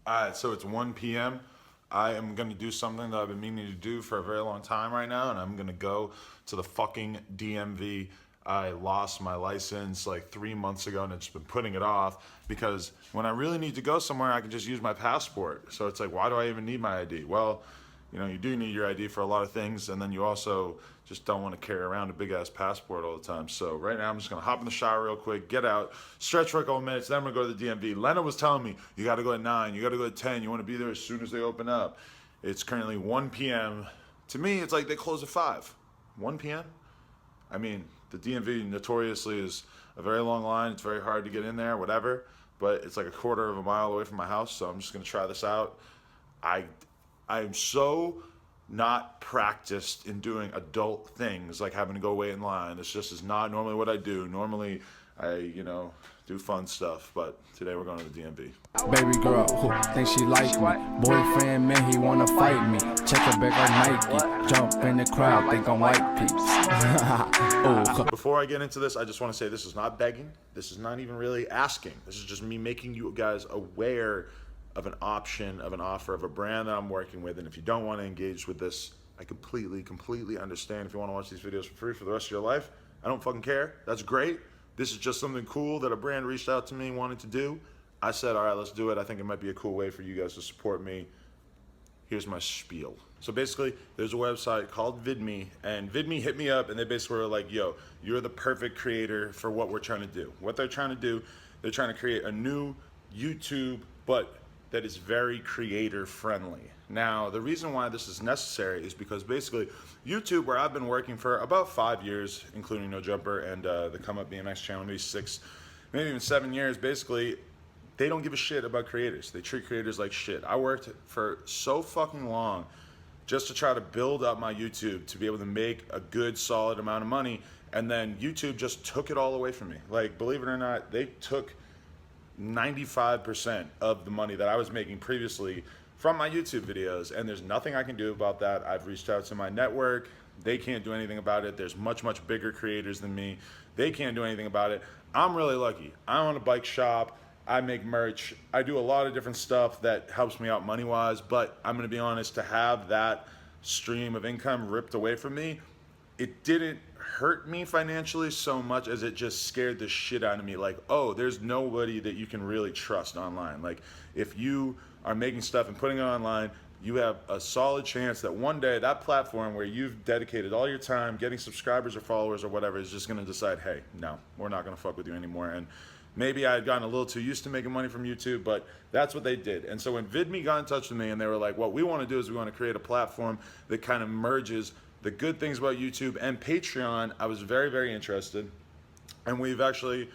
Alright, so it's 1 p.m. I am going to do something that I've been meaning to do for a very long time right now, and I'm going to go to the fucking DMV. I lost my license like 3 months ago, and I've just been putting it off because when I really need to go somewhere, I can just use my passport. So it's like, why do I even need my ID? Well, you know, you do need your ID for a lot of things, and then you also just don't want to carry around a big ass passport all the time. So right now I'm just gonna hop in the shower real quick, get out, stretch for a couple minutes, then I'm gonna go to the DMV. Lena was telling me, you gotta go at 9, you gotta go at 10, you wanna be there as soon as they open up. It's currently 1 p.m. To me, it's like they close at 5. 1 p.m.? I mean, the DMV notoriously is a very long line, it's very hard to get in there, whatever, but it's like a quarter of a mile away from my house, so I'm just gonna try this out. I'm so not practiced in doing adult things like having to go wait in line. This just is not normally what I do. Normally I, do fun stuff, but today we're going to the DMV. Baby girl who thinks she like me. Boyfriend, man, he wanna fight me. Check her back like Nike. Jump in the crowd, think I'm white peeps. Before I get into this, I just want to say this is not begging. This is not even really asking. This is just me making you guys aware of an option, of an offer, of a brand that I'm working with. And if you don't want to engage with this, I completely understand. If you want to watch these videos for free for the rest of your life, I don't fucking care. That's great. This is just something cool that a brand reached out to me and wanted to do. I said, all right, let's do it. I think it might be a cool way for you guys to support me. Here's my spiel. So basically, there's a website called Vidme, and Vidme hit me up, and they basically were like, yo, you're the perfect creator for what we're trying to do. What they're trying to do, they're trying to create a new YouTube, but that is very creator friendly. Now, the reason why this is necessary is because basically YouTube, where I've been working for about 5 years, including No Jumper and the Come Up BMX channel, maybe 6, maybe even 7 years, basically, they don't give a shit about creators. They treat creators like shit. I worked for so fucking long just to try to build up my YouTube to be able to make a good, solid amount of money, and then YouTube just took it all away from me. Like, believe it or not, they took 95% of the money that I was making previously from my YouTube videos, and there's nothing I can do about that. I've reached out to my network. They can't do anything about it. There's much bigger creators than me. They can't do anything about it. I'm really lucky. I own a bike shop. I make merch. I do a lot of different stuff that helps me out money-wise, but I'm gonna be honest, to have that stream of income ripped away from me, it didn't hurt me financially so much as it just scared the shit out of me. Like, oh, there's nobody that you can really trust online. Like, if you are making stuff and putting it online, you have a solid chance that one day that platform where you've dedicated all your time getting subscribers or followers or whatever is just gonna decide, hey, no, we're not gonna fuck with you anymore. And maybe I had gotten a little too used to making money from YouTube, but that's what they did. And so when Vidme got in touch with me and they were like, what we wanna do is we wanna create a platform that kind of merges the good things about YouTube and Patreon, I was very interested. And we've actually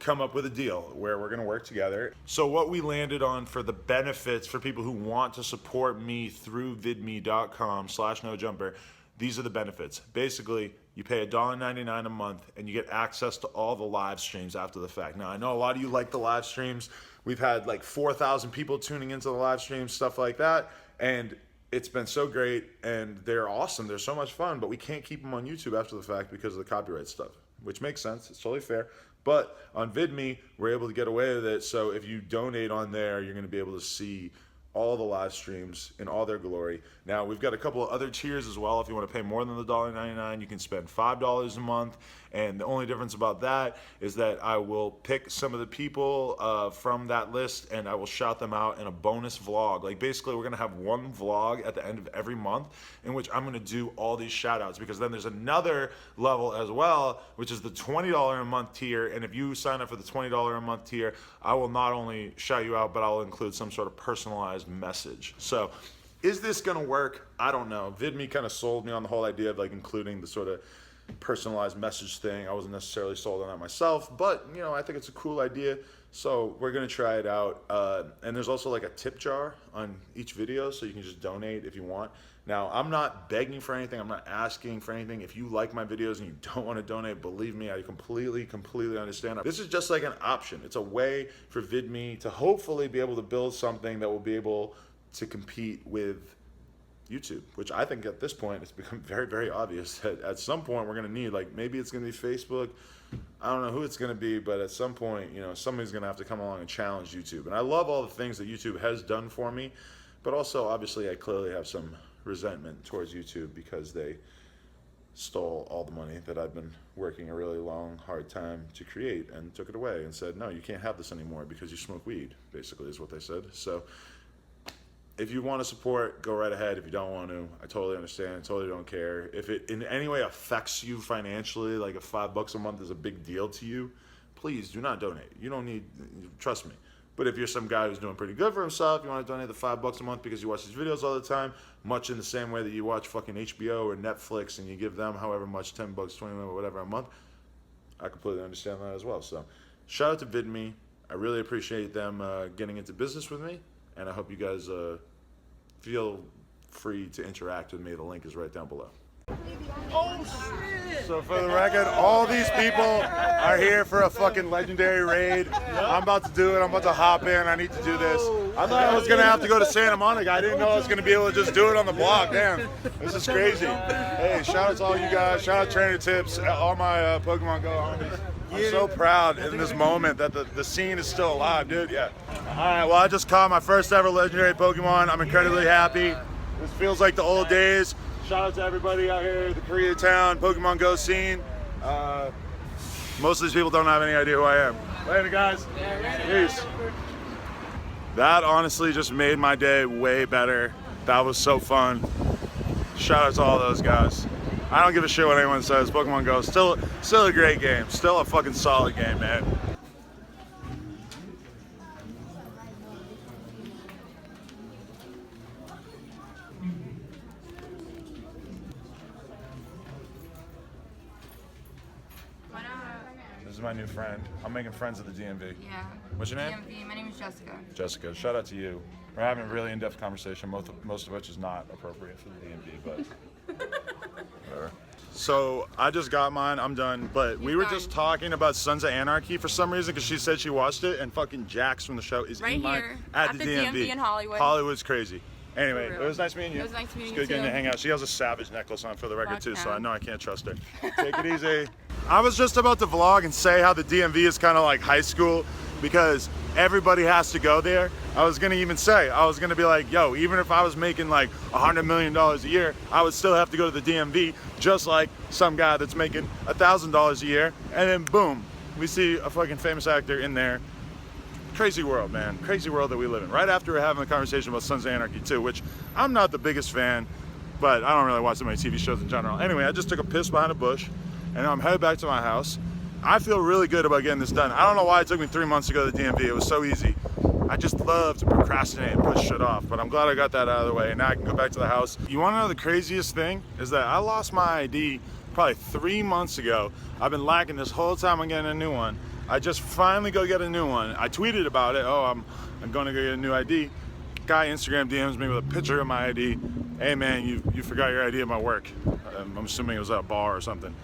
come up with a deal where we're gonna work together. So what we landed on for the benefits for people who want to support me through vidme.com/nojumper, these are the benefits. Basically, you pay $1.99 a month and you get access to all the live streams after the fact. Now, I know a lot of you like the live streams. We've had like 4,000 people tuning into the live streams, stuff like that. And it's been so great, and they're awesome. They're so much fun, but we can't keep them on YouTube after the fact because of the copyright stuff, which makes sense. It's totally fair. But on Vidme, we're able to get away with it. So if you donate on there, you're going to be able to see all the live streams in all their glory. Now, we've got a couple of other tiers as well. If you want to pay more than the $1.99, you can spend $5 a month. And the only difference about that is that I will pick some of the people from that list and I will shout them out in a bonus vlog. Like, basically, we're going to have one vlog at the end of every month in which I'm going to do all these shout outs, because then there's another level as well, which is the $20 a month tier. And if you sign up for the $20 a month tier, I will not only shout you out, but I'll include some sort of personalized message. So is this gonna work? I don't know. Vidme kind of sold me on the whole idea of like including the sort of personalized message thing. I wasn't necessarily sold on that myself, but I think it's a cool idea. So we're gonna try it out. And there's also like a tip jar on each video, so you can just donate if you want. Now, I'm not begging for anything. I'm not asking for anything. If you like my videos and you don't want to donate, believe me, I completely understand. This is just like an option. It's a way for Vidme to hopefully be able to build something that will be able to compete with YouTube, which I think at this point it's become very, very obvious that at some point we're going to need, like, maybe it's going to be Facebook. I don't know who it's going to be, but at some point, you know, somebody's going to have to come along and challenge YouTube. And I love all the things that YouTube has done for me, but also obviously I clearly have some resentment towards YouTube because they stole all the money that I've been working a really long, hard time to create and took it away and said, no, you can't have this anymore because you smoke weed, basically is what they said. So if you want to support, go right ahead. If you don't want to, I totally understand. I totally don't care. If it in any way affects you financially, like if $5 a month is a big deal to you, please do not donate. You don't need, trust me. But if you're some guy who's doing pretty good for himself, you want to donate the $5 a month because you watch these videos all the time, much in the same way that you watch fucking HBO or Netflix and you give them however much, $10, $20, whatever a month, I completely understand that as well. So shout out to Vidme. I really appreciate them getting into business with me. And I hope you guys feel free to interact with me. The link is right down below. Oh shit! So for the record, all these people are here for a fucking legendary raid. I'm about to do it. I'm about to hop in. I need to do this. I thought I was going to have to go to Santa Monica. I didn't know I was going to be able to just do it on the block. Damn, this is crazy. Hey, shout out to all you guys. Shout out Trainer Tips, all my Pokemon Go homies. I'm so proud in this moment that the scene is still alive, dude. Yeah. All right, well, I just caught my first ever legendary Pokemon. I'm incredibly happy. This feels like the old days. Shout out to everybody out here, the Koreatown Pokemon Go scene. Most of these people don't have any idea who I am. Later, guys. Peace. That honestly just made my day way better. That was so fun. Shout out to all those guys. I don't give a shit what anyone says. Pokemon Go, still a great game. Still a fucking solid game, man. This is my new friend. I'm making friends at the DMV. Yeah. What's your name? DMV. My name is Jessica. Jessica. Shout out to you. We're having a really in-depth conversation, most of which is not appropriate for the DMV, but whatever. So I just got mine. I'm done. But we were just talking about Sons of Anarchy for some reason because she said she watched it, and fucking Jax from the show is Right in mine here at the DMV in Hollywood. Hollywood's crazy. Anyway, For it real. was nice meeting you. It was nice meeting It's good you getting to too. hang out. She has a Savage necklace on for the record Fuck too, so no. I know I can't trust her. Take it easy. I was just about to vlog and say how the DMV is kind of like high school because everybody has to go there. I was gonna even say, I was gonna be like, yo, even if I was making like $100 million a year, I would still have to go to the DMV, just like some guy that's making $1,000 a year. And then boom, we see a fucking famous actor in there. Crazy world, man. Crazy world that we live in. Right after we're having a conversation about Sons of Anarchy 2, which I'm not the biggest fan, but I don't really watch so many TV shows in general. Anyway, I just took a piss behind a bush, and now I'm headed back to my house. I feel really good about getting this done. I don't know why it took me 3 months to go to the DMV. It was so easy. I just love to procrastinate and push shit off, but I'm glad I got that out of the way, and now I can go back to the house. You wanna know the craziest thing? Is that I lost my ID probably 3 months ago. I've been lacking this whole time on getting a new one. I just finally go get a new one. I tweeted about it. Oh, I'm going to go get a new ID. Guy Instagram DMs me with a picture of my ID. Hey man, you forgot your ID at my work. I'm assuming it was at a bar or something.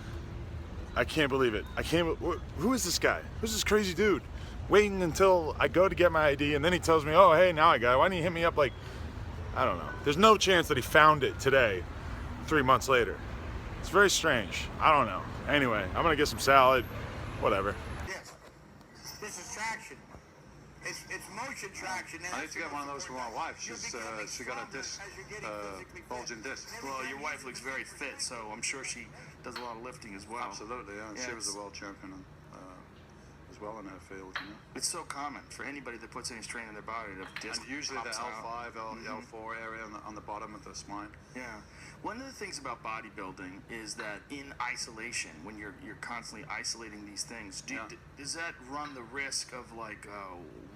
I can't believe it. Who is this guy? Who's this crazy dude? Waiting until I go to get my ID and then he tells me, oh hey, now I got it. Why didn't he hit me up like, I don't know. There's no chance that he found it today, 3 months later. It's very strange. I don't know. Anyway, I'm gonna get some salad, whatever. This is traction. It's motion traction. I need to get one of those for my wife. She got a disc, bulging disc. Well, your wife looks very fit, so I'm sure she does a lot of lifting as well. Absolutely, yeah. And Yeah, she was it's- a world champion as well in her field, you know. It's so common for anybody that puts any strain in their body to disc And usually the pops out. L5, L4 area on the bottom of the spine. Yeah. One of the things about bodybuilding is that in isolation, when you're constantly isolating these things, does that run the risk of like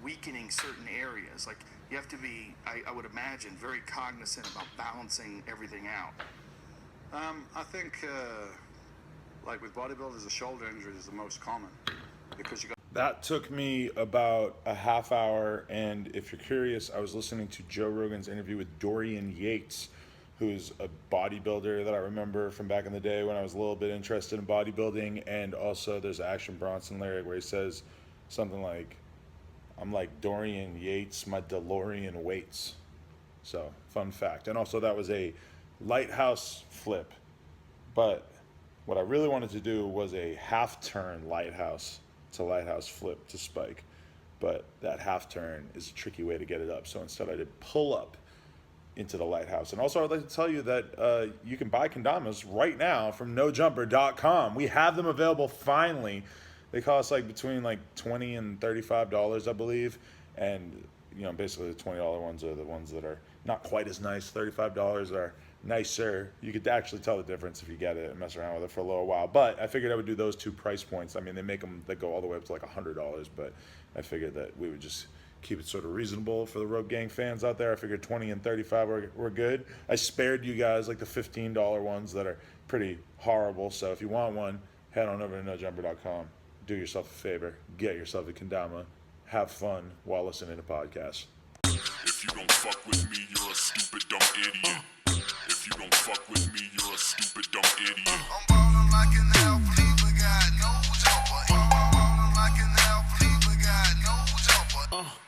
weakening certain areas? Like you have to be, I would imagine, very cognizant about balancing everything out. I think, like with bodybuilders, the shoulder injury is the most common because you got. That took me about a half hour, and if you're curious, I was listening to Joe Rogan's interview with Dorian Yates, who's a bodybuilder that I remember from back in the day when I was a little bit interested in bodybuilding, and also there's an Action Bronson lyric where he says something like, I'm like Dorian Yates, my DeLorean waits. So, fun fact. And also, that was a lighthouse flip. But what I really wanted to do was a half turn lighthouse to lighthouse flip to spike. But that half turn is a tricky way to get it up. So instead I did pull up into the lighthouse. And also I'd like to tell you that you can buy kendamas right now from nojumper.com. We have them available finally. They cost like between like $20 and $35, I believe. And you know, basically the $20 ones are the ones that are not quite as nice. $35 are nicer. You could actually tell the difference if you get it and mess around with it for a little while. But I figured I would do those two price points. I mean, they make them, they go all the way up to like $100, but I figured that we would just keep it sort of reasonable for the Rogue Gang fans out there. I figured 20 and 35 were good. I spared you guys like the $15 ones that are pretty horrible. So if you want one, head on over to nojumper.com. Do yourself a favor. Get yourself a kendama. Have fun while listening to podcasts. If you don't fuck with me, you're a stupid dumb idiot. If you don't fuck with me, you're a stupid dumb idiot. I'm ballin' like an athlete, but got no jumper. I'm ballin' like an athlete, but got no jumper.